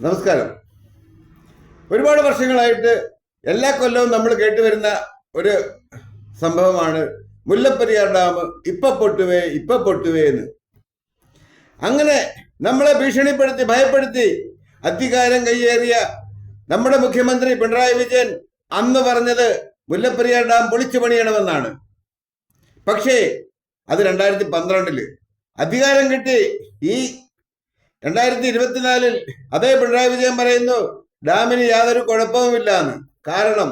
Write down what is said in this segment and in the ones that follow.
നമസ്കാരം. ഒരുപാട് വർഷങ്ങളായിട്ട് എല്ലാ കൊല്ലവും നമ്മൾ കേട്ടുവരുന്ന ഒരു സംഭവമാണ് മുല്ലപ്പെരിയാർ ഡാം ഇപ്പൊ പൊട്ടുവേ എന്ന്. അങ്ങനെ നമ്മളെ ഭീഷണിപ്പെടുത്തി ഭയപ്പെടുത്തി അധികാരം കയ്യേറിയ നമ്മുടെ മുഖ്യമന്ത്രി പിണറായി വിജയൻ അന്ന് പറഞ്ഞത് മുല്ലപ്പെരിയാർ ഡാം പൊളിച്ചു പണിയണമെന്നാണ്. പക്ഷേ അത് 2012 അധികാരം കിട്ടി. ഈ 2024 അതേ പിണറായി വിജയൻ പറയുന്നു ഡാമിന് യാതൊരു കുഴപ്പവുമില്ല എന്ന്. കാരണം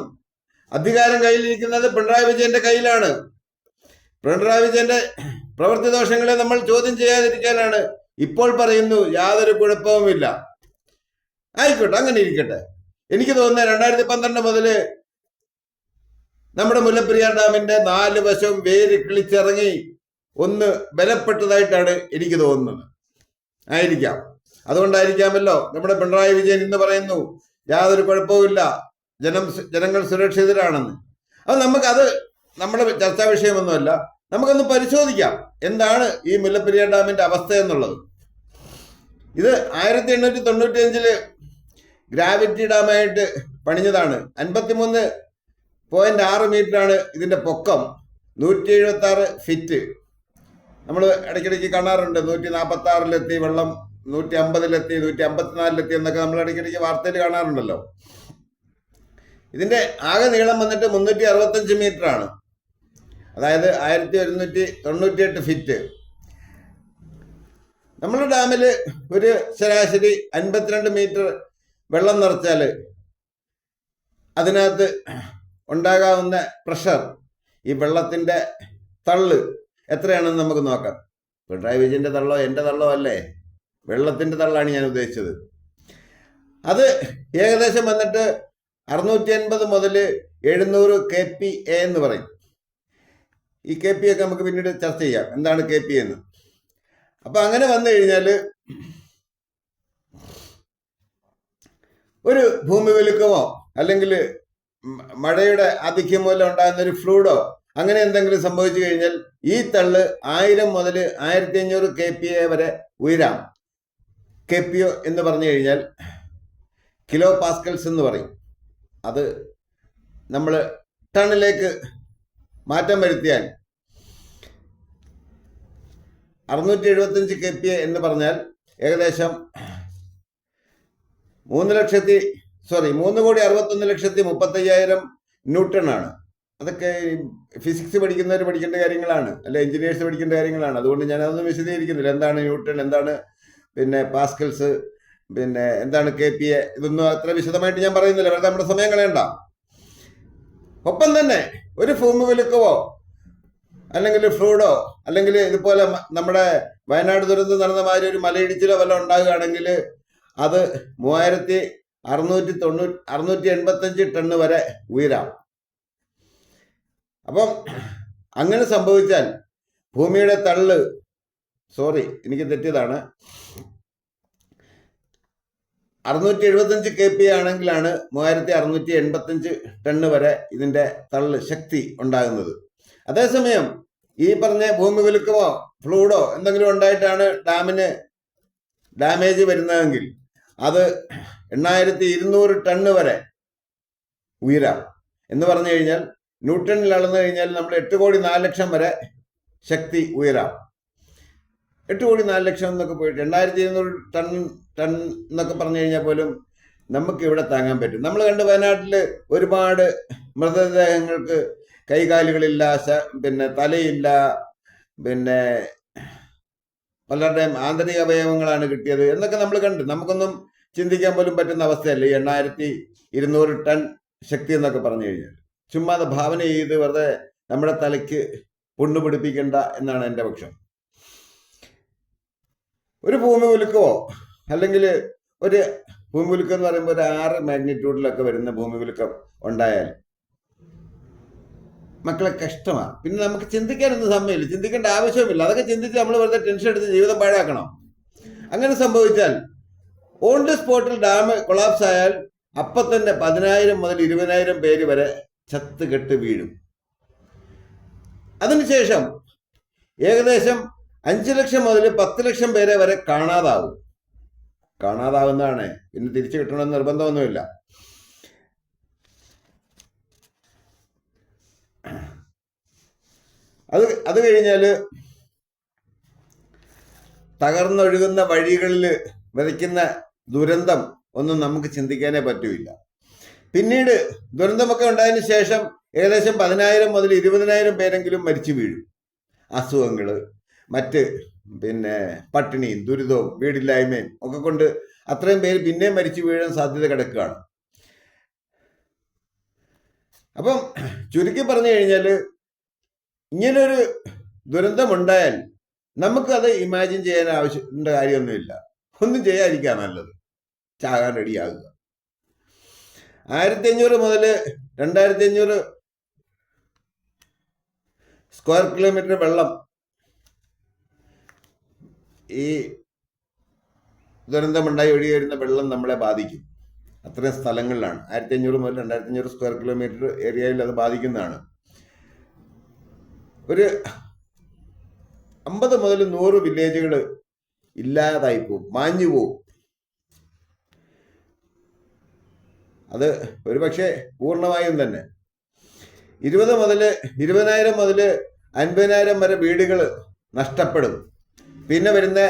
അധികാരം കയ്യിലിരിക്കുന്നത് പിണറായി വിജയന്റെ കയ്യിലാണ്. പിണറായി വിജയന്റെ പ്രവൃത്തി ദോഷങ്ങളെ നമ്മൾ ചോദ്യം ചെയ്യാതിരിക്കാനാണ് ഇപ്പോൾ പറയുന്നു യാതൊരു കുഴപ്പവുമില്ല. ആയിക്കോട്ടെ, അങ്ങനെ ഇരിക്കട്ടെ. എനിക്ക് തോന്നുന്നത് 2012 മുതല് നമ്മുടെ മുല്ലപ്പെരിയാർ ഡാമിന്റെ 4 വശവും വേര് കിളിച്ചിറങ്ങി ഒന്ന് ബലപ്പെട്ടതായിട്ടാണ് എനിക്ക് തോന്നുന്നത്. ആയിരിക്കാം, അതുകൊണ്ടായിരിക്കാമല്ലോ നമ്മുടെ പിണറായി വിജയൻ ഇന്ന് പറയുന്നു യാതൊരു കുഴപ്പവുമില്ല, ജനങ്ങൾ സുരക്ഷിതരാണെന്ന്. അത് നമുക്കത് നമ്മുടെ ചർച്ചാ വിഷയമൊന്നുമല്ല. നമുക്കൊന്ന് പരിശോധിക്കാം എന്താണ് ഈ മുല്ലപ്പെരിയാർ ഡാമിന്റെ അവസ്ഥ എന്നുള്ളത്. ഇത് 1895 ഗ്രാവിറ്റി ഡാമായിട്ട് പണിഞ്ഞതാണ്. 53.6 മീറ്ററാണ് ഇതിന്റെ പൊക്കം, 176 ഫീറ്റ്. നമ്മൾ ഇടയ്ക്കിടയ്ക്ക് കാണാറുണ്ട് 146 വെള്ളം, 150 154 എന്നൊക്കെ നമ്മൾ ഇടയ്ക്കിടയ്ക്ക് വാർത്തയിൽ കാണാറുണ്ടല്ലോ. ഇതിന്റെ ആകെ നീളം വന്നിട്ട് 365 മീറ്റർ ആണ്, അതായത് 1198 ഫീറ്റ്. നമ്മുടെ ഡാമിൽ ഒരു ശരാശരി 52 മീറ്റർ വെള്ളം നിറച്ചാൽ അതിനകത്ത് ഉണ്ടാകാവുന്ന പ്രഷർ, ഈ വെള്ളത്തിന്റെ തള്ള് എത്രയാണെന്ന് നമുക്ക് നോക്കാം. പിണറായി വിജയന്റെ തള്ളോ എൻ്റെ തള്ളോ അല്ലേ, വെള്ളത്തിന്റെ തള്ളാണ് ഞാൻ ഉദ്ദേശിച്ചത്. അത് ഏകദേശം വന്നിട്ട് 650 മുതൽ 700 kPa എന്ന് പറയും. ഈ KPA ഒക്കെ നമുക്ക് പിന്നീട് ചർച്ച ചെയ്യാം എന്താണ് KPA എന്ന്. അപ്പൊ അങ്ങനെ വന്നു കഴിഞ്ഞാൽ ഒരു ഭൂമി വലിക്കമോ അല്ലെങ്കിൽ മഴയുടെ ആധിക്യം മൂലം ഉണ്ടാകുന്ന ഒരു ഫ്ലൂഡോ അങ്ങനെ എന്തെങ്കിലും സംഭവിച്ചു കഴിഞ്ഞാൽ ഈ തള്ള് 1000 മുതൽ 1500 kPa വരെ ഉയരാം. KPA എന്ന് പറഞ്ഞു കഴിഞ്ഞാൽ കിലോ പാസ്കൽസ് എന്ന് പറയും. അത് നമ്മൾ ടണ്ണിലേക്ക് മാറ്റം വരുത്തിയാൽ 675 kPa എന്ന് പറഞ്ഞാൽ ഏകദേശം 3,61,35,000 ന്യൂട്ടൺ ആണ്. അതൊക്കെ ഫിസിക്സ് പഠിക്കുന്നവർ പഠിക്കേണ്ട കാര്യങ്ങളാണ്, അല്ലെ എഞ്ചിനീയേഴ്സ് പഠിക്കേണ്ട കാര്യങ്ങളാണ്. അതുകൊണ്ട് ഞാൻ അതൊന്നും വിശദീകരിക്കുന്നില്ല. എന്താണ് ന്യൂട്ടൺ, എന്താണ് പിന്നെ പാസ്കൽസ്, പിന്നെ എന്താണ് KPA, ഇതൊന്നും അത്ര വിശദമായിട്ട് ഞാൻ പറയുന്നില്ല, വെറുതെ നമ്മുടെ സമയം കളയണ്ട. ഒപ്പം തന്നെ ഒരു ഭൂമി കുലുക്കവോ അല്ലെങ്കിൽ ഫ്ലൂഡോ അല്ലെങ്കിൽ ഇതുപോലെ നമ്മുടെ വയനാട് ദുരന്തം നടന്ന മാതിരി ഒരു മലയിടിച്ചിലോ വല്ലതും ഉണ്ടാകുകയാണെങ്കിൽ അത് 3685 ടണ്ണ് വരെ ഉയരാം. അപ്പം അങ്ങനെ സംഭവിച്ചാൽ ഭൂമിയുടെ തള്ള്, എനിക്ക് തെറ്റിയതാണ്, 675 kPa ആണെങ്കിലാണ് 3685 ടണ്ണ് വരെ ഇതിന്റെ തള്ള് ശക്തി ഉണ്ടാകുന്നത്. അതേസമയം ഈ പറഞ്ഞ ഭൂമി കുലുക്കമോ ഫ്ലൂഡോ എന്തെങ്കിലും ഉണ്ടായിട്ടാണ് ഡാമിന് ഡാമേജ് വരുന്നതെങ്കിൽ അത് 8200 ടണ്ണ് വരെ ഉയരാം. എന്ന് പറഞ്ഞു കഴിഞ്ഞാൽ ന്യൂട്ടണിൽ അളന്നു കഴിഞ്ഞാൽ നമ്മൾ 8,04,00,000 വരെ ശക്തി ഉയരാം. 8,04,00,000 എന്നൊക്കെ പോയിട്ട് 2200 ടൺ എന്നൊക്കെ പറഞ്ഞു കഴിഞ്ഞാൽ പോലും നമുക്ക് ഇവിടെ താങ്ങാൻ പറ്റും. നമ്മൾ കണ്ട് വയനാട്ടിൽ ഒരുപാട് മൃതദേഹങ്ങൾക്ക് കൈകാലുകളില്ല, പിന്നെ തലയില്ല, പിന്നെ പലരുടെയും ആന്തരിക അവയവങ്ങളാണ് കിട്ടിയത് എന്നൊക്കെ നമ്മൾ കണ്ട്. നമുക്കൊന്നും ചിന്തിക്കാൻ പോലും പറ്റുന്ന അവസ്ഥയല്ല ഈ 8200 ടൺ ശക്തി എന്നൊക്കെ പറഞ്ഞു കഴിഞ്ഞാൽ. ചുമ്മാ ഭാവന ചെയ്ത് വെറുതെ നമ്മുടെ തലയ്ക്ക് പൊണ്ണു പിടിപ്പിക്കണ്ട എന്നാണ് എൻ്റെ പക്ഷം. ഒരു ഭൂമി കുലുക്കമോ അല്ലെങ്കിൽ ഒരു ഭൂമി കുലുക്കം എന്ന് പറയുമ്പോൾ ഒരു 6 മാഗ്നിറ്റ്യൂഡിലൊക്കെ വരുന്ന ഭൂമി കുലുക്കം ഉണ്ടായാൽ മക്കളെ കഷ്ടമാണ്. പിന്നെ നമുക്ക് ചിന്തിക്കാനൊന്നും സമയമില്ല, ചിന്തിക്കേണ്ട ആവശ്യമില്ല. അതൊക്കെ ചിന്തിച്ച് നമ്മൾ വെറുതെ ടെൻഷൻ എടുത്ത് ജീവിതം പാഴാക്കണം. അങ്ങനെ സംഭവിച്ചാൽ ഓൺ ദി സ്പോട്ടിൽ ഡാം കൊളാപ്സ് ആയാൽ അപ്പം തന്നെ 10,000 മുതൽ 20,000 പേര് വരെ ചത്ത് കെട്ട് വീഴും. അതിനുശേഷം ഏകദേശം 5 ലക്ഷം മുതൽ 10 ലക്ഷം പേരെ വരെ കാണാതാവും. കാണാതാവുന്നതാണ്. പിന്നെ തിരിച്ചു കിട്ടണമെന്ന് നിർബന്ധമൊന്നുമില്ല. അത് കഴിഞ്ഞാൽ തകർന്നൊഴുകുന്ന വഴികളിൽ വിതയ്ക്കുന്ന ദുരന്തം ഒന്നും നമുക്ക് ചിന്തിക്കാനേ പറ്റൂല. പിന്നീട് ദുരന്തമൊക്കെ ഉണ്ടായതിനു ശേഷം ഏകദേശം 10,000 മുതൽ 20,000 പേരെങ്കിലും മരിച്ചു വീഴും. അസുഖങ്ങൾ, മറ്റ് പട്ടിണിയും ദുരിതവും വീടില്ലായ്മയും ഒക്കെ കൊണ്ട് അത്രയും പേര് പിന്നെയും മരിച്ചു വീഴാൻ സാധ്യത കിടക്കുകയാണ്. അപ്പം ചുരുക്കി പറഞ്ഞു കഴിഞ്ഞാൽ ഇങ്ങനൊരു ദുരന്തമുണ്ടായാൽ നമുക്കത് ഇമാജിൻ ചെയ്യാൻ ആവശ്യമുള്ള കാര്യമൊന്നുമില്ല. ഒന്നും ചെയ്യാതിരിക്കുക നല്ലത്. ചാകാൻ റെഡിയാകുക. 1500 മുതൽ 2500 സ്ക്വയർ കിലോമീറ്റർ വെള്ളം ഈ ദുരന്തമുണ്ടായി ഒഴുകി വരുന്ന വെള്ളം നമ്മളെ ബാധിക്കും. അത്രയും സ്ഥലങ്ങളിലാണ്. 1500 മുതൽ 2500 സ്ക്വയർ കിലോമീറ്റർ ഏരിയയിൽ അത് ബാധിക്കുന്നതാണ്. ഒരു 50 മുതൽ 100 വില്ലേജുകൾ ഇല്ലാതായി പോവും, മാഞ്ഞു പോവും. അത് ഒരു പക്ഷേ പൂർണ്ണമായും തന്നെ 20,000 മുതൽ 50,000 വരെ വീടുകൾ നഷ്ടപ്പെടും. പിന്നെ വരുന്ന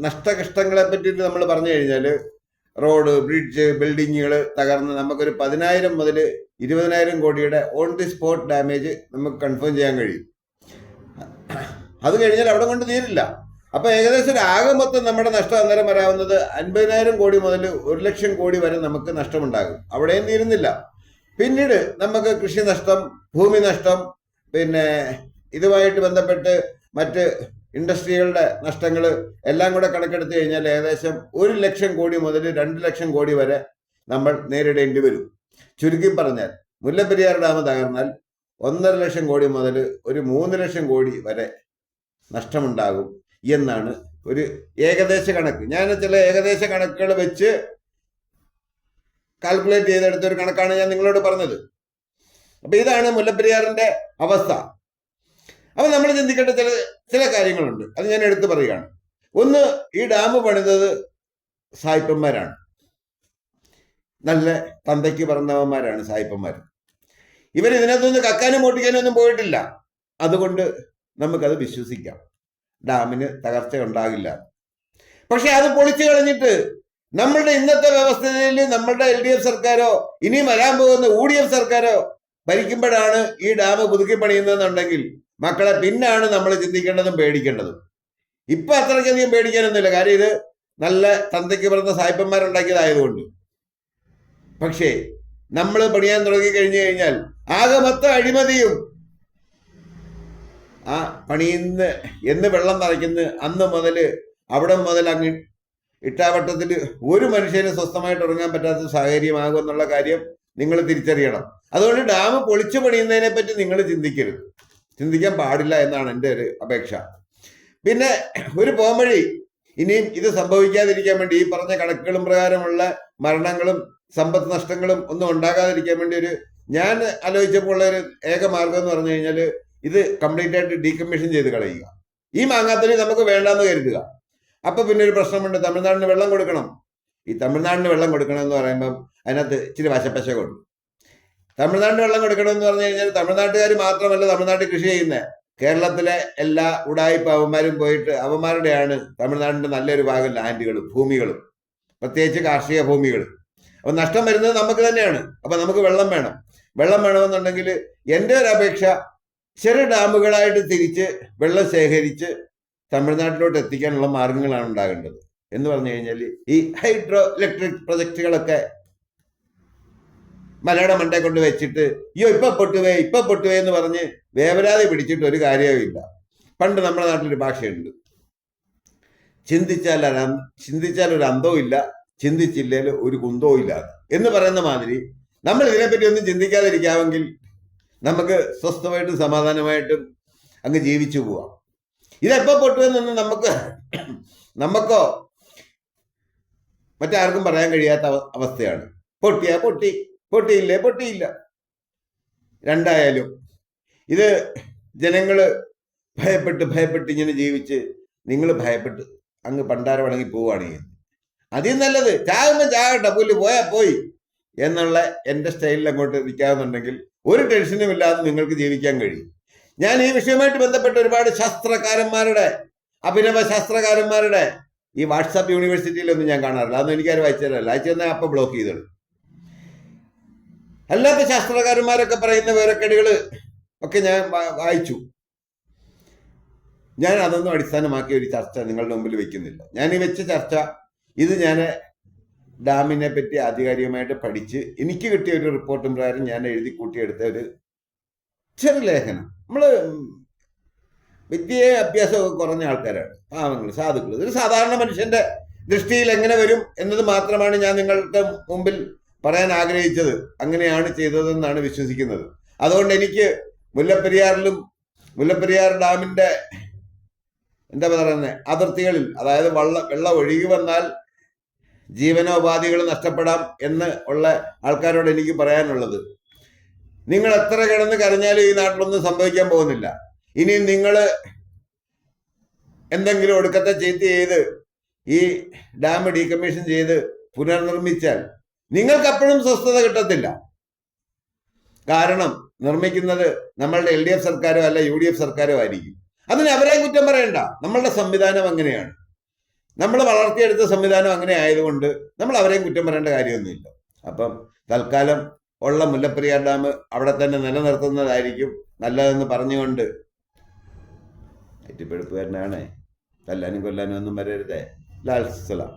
നഷ്ടകഷ്ടങ്ങളെ പറ്റിയിട്ട് നമ്മൾ പറഞ്ഞു കഴിഞ്ഞാൽ റോഡ്, ബ്രിഡ്ജ്, ബിൽഡിങ്ങുകൾ തകർന്ന് നമുക്കൊരു 10,000 മുതൽ 20,000 കോടിയുടെ ഓൺ ദി സ്പോട്ട് ഡാമേജ് നമുക്ക് കൺഫേം ചെയ്യാൻ കഴിയും. അത് കഴിഞ്ഞാൽ അവിടെ കൊണ്ട് തീരില്ല. അപ്പൊ ഏകദേശം ഒരു ആകെ മൊത്തം നമ്മുടെ നഷ്ടം അന്നേരം വരാവുന്നത് 50,000 കോടി മുതൽ 1,00,000 കോടി വരെ നമുക്ക് നഷ്ടമുണ്ടാകും. അവിടെയും തീരുന്നില്ല. പിന്നീട് നമുക്ക് കൃഷി നഷ്ടം, ഭൂമി നഷ്ടം, ഇതുമായിട്ട് ബന്ധപ്പെട്ട് മറ്റ് ഇൻഡസ്ട്രികളുടെ നഷ്ടങ്ങൾ എല്ലാം കൂടെ കണക്കെടുത്ത് കഴിഞ്ഞാൽ ഏകദേശം 1,00,000 കോടി മുതൽ 2,00,000 കോടി വരെ നമ്മൾ നേരിടേണ്ടി വരും. ചുരുക്കി പറഞ്ഞാൽ മുല്ലപ്പെരിയാർ ഡാം തകർന്നാൽ 1,50,000 കോടി മുതൽ ഒരു 3,00,000 കോടി വരെ നഷ്ടമുണ്ടാകും എന്നാണ് ഒരു ഏകദേശ കണക്ക്. ഞാൻ ചില ഏകദേശ കണക്കുകൾ വെച്ച് കാൽക്കുലേറ്റ് ചെയ്തെടുത്തൊരു കണക്കാണ് ഞാൻ നിങ്ങളോട് പറഞ്ഞത്. അപ്പൊ ഇതാണ് മുല്ലപ്പെരിയാറിന്റെ അവസ്ഥ. അപ്പൊ നമ്മൾ ചിന്തിക്കേണ്ട ചില കാര്യങ്ങളുണ്ട്. അത് ഞാൻ എടുത്തു പറയുകയാണ്. ഒന്ന്, ഈ ഡാം പണിതത് സായിപ്പന്മാരാണ്. നല്ല തന്തയ്ക്ക് പറഞ്ഞവന്മാരാണ് സായിപ്പന്മാർ. ഇവർ ഇതിനകത്തൊന്നും കക്കാനും മോട്ടിക്കാനും ഒന്നും പോയിട്ടില്ല. അതുകൊണ്ട് നമുക്കത് വിശ്വസിക്കാം, ഡാമിന് തകർച്ച ഉണ്ടാകില്ല. പക്ഷെ അത് പൊളിച്ചു കളഞ്ഞിട്ട് നമ്മളുടെ ഇന്നത്തെ വ്യവസ്ഥയിൽ നമ്മളുടെ LDF സർക്കാരോ ഇനിയും വരാൻ പോകുന്ന UDF സർക്കാരോ ഭരിക്കുമ്പോഴാണ് ഈ ഡാം പുതുക്കി പണിയുന്നതെന്നുണ്ടെങ്കിൽ മക്കളെ, പിന്നാണ് നമ്മൾ ചിന്തിക്കേണ്ടതും പേടിക്കേണ്ടതും. ഇപ്പൊ അത്രയ്ക്കധികം പേടിക്കാനൊന്നുമില്ല. കാര്യം ഇത് നല്ല തന്തയ്ക്ക് പറഞ്ഞ സായിപ്പന്മാരുണ്ടാക്കിയതായതുകൊണ്ട്. പക്ഷേ നമ്മൾ പണിയാൻ തുടങ്ങി കഴിഞ്ഞു കഴിഞ്ഞാൽ ആകെ മൊത്തം അഴിമതിയും, ആ പണിയുന്ന എന്ന് വെള്ളം നിറയ്ക്കുന്ന അന്ന് മുതൽ അവിടെ മുതൽ അങ്ങ് ഇട്ടാവട്ടത്തിൽ ഒരു മനുഷ്യന് സ്വസ്ഥമായിട്ട് ഉറങ്ങാൻ പറ്റാത്ത സാഹചര്യമാകും എന്നുള്ള കാര്യം നിങ്ങൾ തിരിച്ചറിയണം. അതുകൊണ്ട് ഡാം പൊളിച്ചു പണിയുന്നതിനെ പറ്റി നിങ്ങൾ ചിന്തിക്കരുത്, ചിന്തിക്കാൻ പാടില്ല എന്നാണ് എൻ്റെ ഒരു അപേക്ഷ. പിന്നെ ഒരു പോംവഴി, ഇനിയും ഇത് സംഭവിക്കാതിരിക്കാൻ വേണ്ടി, ഈ പറഞ്ഞ കണക്കുകളും പ്രകാരമുള്ള മരണങ്ങളും സമ്പത്ത് നഷ്ടങ്ങളും ഒന്നും ഉണ്ടാകാതിരിക്കാൻ വേണ്ടി ഞാൻ ആലോചിച്ചപ്പോൾ ഉള്ള ഒരു ഏക മാർഗം എന്ന് പറഞ്ഞു കഴിഞ്ഞാൽ ഇത് കംപ്ലീറ്റ് ആയിട്ട് ഡീകമ്മീഷൻ ചെയ്ത് കളയുക. ഈ മാങ്ങാത്തലി നമുക്ക് വേണ്ടാന്ന് കരുതുക. അപ്പൊ പിന്നെ ഒരു പ്രശ്നമുണ്ട്, തമിഴ്നാടിന് വെള്ളം കൊടുക്കണം. ഈ തമിഴ്നാടിന് വെള്ളം കൊടുക്കണം എന്ന് പറയുമ്പം അതിനകത്ത് ഇച്ചിരി വശപ്പശകുണ്ട്. തമിഴ്നാടിന് വെള്ളം കൊടുക്കണം എന്ന് പറഞ്ഞു കഴിഞ്ഞാൽ തമിഴ്നാട്ടുകാർ മാത്രമല്ല തമിഴ്നാട്ടിൽ കൃഷി ചെയ്യുന്നത്, കേരളത്തിലെ എല്ലാ ഉടായിപ്പ് അവന്മാരും പോയിട്ട് അവന്മാരുടെയാണ് തമിഴ്നാടിന്റെ നല്ലൊരു ഭാഗം ലാൻഡുകളും ഭൂമികളും, പ്രത്യേകിച്ച് കാർഷിക ഭൂമികൾ. അപ്പൊ നഷ്ടം വരുന്നത് നമുക്ക് തന്നെയാണ്. അപ്പൊ നമുക്ക് വെള്ളം വേണം. വെള്ളം വേണമെന്നുണ്ടെങ്കിൽ എൻ്റെ ഒരു അപേക്ഷ, ചെറു ഡാമുകളായിട്ട് തിരിച്ച് വെള്ളം ശേഖരിച്ച് തമിഴ്നാട്ടിലോട്ട് എത്തിക്കാനുള്ള മാർഗങ്ങളാണ് ഉണ്ടാകേണ്ടത്. എന്ന് പറഞ്ഞു കഴിഞ്ഞാൽ ഈ ഹൈഡ്രോ ഇലക്ട്രിക് പ്രൊജക്റ്റുകളൊക്കെ മലയുടെ മണ്ടേ കൊണ്ട് വെച്ചിട്ട് ഇപ്പൊ പൊട്ടുവേ എന്ന് പറഞ്ഞ് വേവലാതി പിടിച്ചിട്ട് ഒരു കാര്യവുമില്ല. പണ്ട് നമ്മുടെ നാട്ടിലൊരു ഭാഷയുണ്ട്, ചിന്തിച്ചാൽ ഒരു അന്തവും ഇല്ല, ചിന്തിച്ചില്ലേൽ ഒരു കുന്തവും ഇല്ല എന്ന് പറയുന്ന മാതിരി നമ്മൾ ഇതിനെപ്പറ്റി ഒന്നും ചിന്തിക്കാതിരിക്കാമെങ്കിൽ നമുക്ക് സ്വസ്ഥമായിട്ടും സമാധാനമായിട്ടും അങ്ങ് ജീവിച്ചു പോവാം. ഇതെപ്പോ പൊട്ടുമെന്നൊന്നും നമുക്കോ മറ്റാർക്കും പറയാൻ കഴിയാത്ത അവസ്ഥയാണ്. പൊട്ടിയാ പൊട്ടി, പൊട്ടിയില്ല. രണ്ടായാലും ഇത് ജനങ്ങള് ഭയപ്പെട്ട് ഇങ്ങനെ ജീവിച്ച് നിങ്ങൾ ഭയപ്പെട്ട് അങ്ങ് പണ്ടാര വണങ്ങി പോവുകയാണ് ചെയ്യുന്നത്. അതിൽ നല്ലത് ചാകുമ്പോൾ ചാകട്ടെ, പുല്ല് പോയാ പോയി എന്നുള്ള എൻ്റെ സ്റ്റൈലിൽ അങ്ങോട്ട് നിൽക്കാമെന്നുണ്ടെങ്കിൽ ഒരു ടെൻഷനും ഇല്ലാതെ നിങ്ങൾക്ക് ജീവിക്കാൻ കഴിയും. ഞാൻ ഈ വിഷയവുമായിട്ട് ബന്ധപ്പെട്ട് ഒരുപാട് ശാസ്ത്രകാരന്മാരുടെ, അഭിനവ ശാസ്ത്രകാരന്മാരുടെ ഈ വാട്സാപ്പ് യൂണിവേഴ്സിറ്റിയിലൊന്നും ഞാൻ കാണാറില്ല. അതൊന്നും എനിക്കാരും അയച്ചു തരാറില്ല. അയച്ചു തന്നാൽ അപ്പം ബ്ലോക്ക് ചെയ്തോളൂ. അല്ലാത്ത ശാസ്ത്രകാരന്മാരൊക്കെ പറയുന്ന വിവരക്കേടുകൾ ഒക്കെ ഞാൻ വായിച്ചു. ഞാൻ അതൊന്നും അടിസ്ഥാനമാക്കിയ ഒരു ചർച്ച നിങ്ങളുടെ മുമ്പിൽ വെക്കുന്നില്ല. ഞാൻ ഈ വെച്ച ചർച്ച, ഇത് ഞാൻ ഡാമിനെ പറ്റി ആധികാരികമായിട്ട് പഠിച്ച് എനിക്ക് കിട്ടിയ ഒരു റിപ്പോർട്ടും പ്രകാരം ഞാൻ എഴുതി കൂട്ടിയെടുത്ത ഒരു ചെറു ലേഖനം. നമ്മള് വിദ്യയെ അഭ്യാസമൊക്കെ കുറഞ്ഞ ആൾക്കാരാണ്, പാവങ്ങൾ, സാധുക്കൾ. ഒരു സാധാരണ മനുഷ്യന്റെ ദൃഷ്ടിയിൽ എങ്ങനെ വരും എന്നത് മാത്രമാണ് ഞാൻ നിങ്ങൾക്ക് മുമ്പിൽ പറയാൻ ആഗ്രഹിച്ചത്. അങ്ങനെയാണ് ചെയ്തതെന്നാണ് വിശ്വസിക്കുന്നത്. അതുകൊണ്ട് എനിക്ക് മുല്ലപ്പെരിയാർ ഡാമിന്റെ എന്താ പറയുന്നത് അതിർത്തികളിൽ, അതായത് വെള്ളം ഒഴുകി വന്നാൽ ജീവനോപാധികൾ നഷ്ടപ്പെടാം എന്ന് ഉള്ള ആൾക്കാരോട് എനിക്ക് പറയാനുള്ളത്, നിങ്ങൾ എത്ര കിടന്ന് കരഞ്ഞാലും ഈ നാട്ടിലൊന്നും സംഭവിക്കാൻ പോകുന്നില്ല. ഇനി നിങ്ങൾ എന്തെങ്കിലും ഒടുക്കത്തെ ചീത്ത ചെയ്ത് ഈ ഡാം ഡീകമ്മീഷൻ ചെയ്ത് പുനർനിർമ്മിച്ചാൽ നിങ്ങൾക്ക് അപ്പോഴും സ്വസ്ഥത കിട്ടത്തില്ല. കാരണം നിർമ്മിക്കുന്നത് നമ്മളുടെ LDF സർക്കാരോ അല്ല UDF സർക്കാരോ ആയിരിക്കും. അതിന് അവരെയും കുറ്റം പറയണ്ട. നമ്മളുടെ സംവിധാനം അങ്ങനെയാണ്, നമ്മൾ വളർത്തിയെടുത്ത സംവിധാനം അങ്ങനെ ആയതുകൊണ്ട് നമ്മൾ അവരെയും കുറ്റം പറയേണ്ട കാര്യമൊന്നുമില്ല. അപ്പം തൽക്കാലം ഉള്ള മുല്ലപ്പെരിയാർ ഡാം അവിടെ തന്നെ നിലനിർത്തുന്നതായിരിക്കും നല്ലതെന്ന് പറഞ്ഞുകൊണ്ട്, ഏറ്റുപെടുപ്പുകാരനാണ്, തല്ലാനും കൊല്ലാനും ഒന്നും വരരുതേ. ലാൽ സലാം.